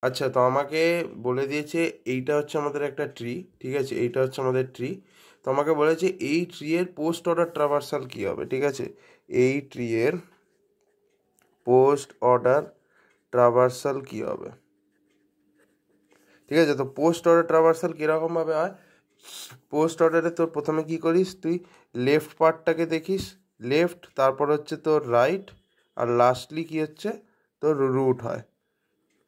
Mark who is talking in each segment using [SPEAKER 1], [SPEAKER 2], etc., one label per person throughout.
[SPEAKER 1] আচ্ছা, তো আমাকে বলে দিয়েছে এইটা হচ্ছে আমাদের একটা ট্রি, ঠিক আছে, এইটা হচ্ছে আমাদের ট্রি। তো আমাকে বলেছে এই ট্রি এর পোস্ট অর্ডার ট্রাভার্সাল কী হবে, ঠিক আছে, এই ট্রি এর পোস্ট অর্ডার ট্রাভার্সাল কী হবে, ঠিক আছে। তো পোস্ট অর্ডার ট্রাভার্সাল কীরকমভাবে হয়, পোস্ট অর্ডারে তোর প্রথমে কী করিস, তুই লেফট পার্টটাকে দেখিস, লেফট, তারপর হচ্ছে তোর রাইট, আর লাস্টলি কী হচ্ছে তোর রুট হয়,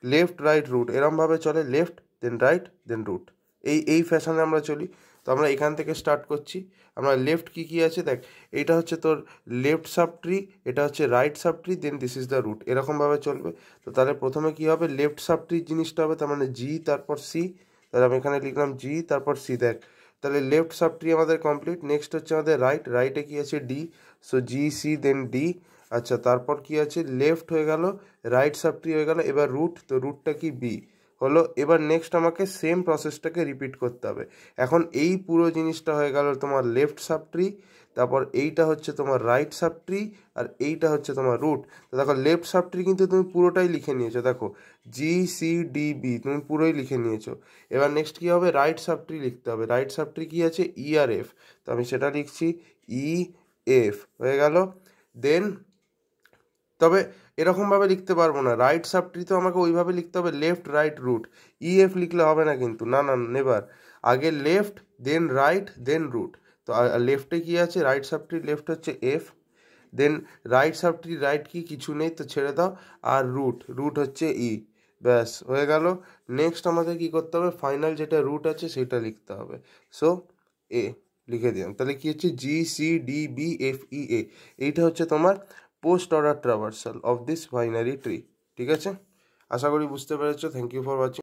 [SPEAKER 1] লেফট রাইট রুট, এরমভাবে চলে, left then right then root, এই ফ্যাশনে আমরা চলি। তো আমরা এখান থেকে স্টার্ট করছি। আমরা লেফট কী কী আছে দেখ, এইটা হচ্ছে তোর লেফট সাব ট্রি, এটা হচ্ছে right sub tree, then this is the root, এরকমভাবে চলবে। তো তাহলে প্রথমে কী হবে, লেফট সাব ট্রির জিনিসটা হবে, তার মানে জি তারপর সি, তাহলে আমি এখানে লিখলাম জি তারপর সি, দেখ তাহলে লেফট সাব ট্রি আমাদের কমপ্লিট। নেক্সট হচ্ছে আমাদের রাইট, রাইটে কী আছে ডি, সো জি সি দেন ডি। আচ্ছা, তারপর কি আছে, লেফট হয়ে গেল, রাইট সাব ট্রি হয়ে গেল, এবার রুট, তো রুটটা কি বি হলো। এবার নেক্সট আমাকে সেম প্রসেসটাকে রিপিট করতে হবে। এখন এই পুরো জিনিসটা হয়ে গেল তোমার লেফট সাব ট্রি, তারপর এইটা হচ্ছে তোমার রাইট সাব ট্রি, আর এইটা হচ্ছে তোমার রুট। তো দেখো লেফট সাব ট্রি কিন্তু তুমি পুরোটাই লিখে নিয়েছো, দেখো জি সি ডি বি তুমি পুরোই লিখে নিয়েছো। এবার নেক্সট কী হবে, রাইট সাব ট্রি লিখতে হবে। রাইট সাব ট্রি কী আছে, ই আর এফ, তো আমি সেটা লিখছি ই এফ হয়ে গেল। দেন তবে এরকমভাবে লিখতে পারবো না, রাইট সাব ট্রি তো আমাকে ওইভাবে লিখতে হবে, left right root, E F লিখলে হবে না কিন্তু, না না নেভার, আগে left then right then root. তো লেফটে কি আছে, রাইট সাব ট্রি লেফট হচ্ছে F, then right sub tree right কি কিছু নেই তো ছেড়ে দাও, আর রুট, রুট হচ্ছে ই, ব্যাস হয়ে গেল। নেক্সট আমাদের কি করতে হবে, ফাইনাল যেটা রুট আছে সেটা লিখতে হবে, সো এ লিখে দিলাম। তাহলে কি হচ্ছে, G C D B F E A, এইটা হচ্ছে তোমার post order traversal of this binary tree, ঠিক আছে। আশা করি বুঝতে পেরেছো। Thank you for watching.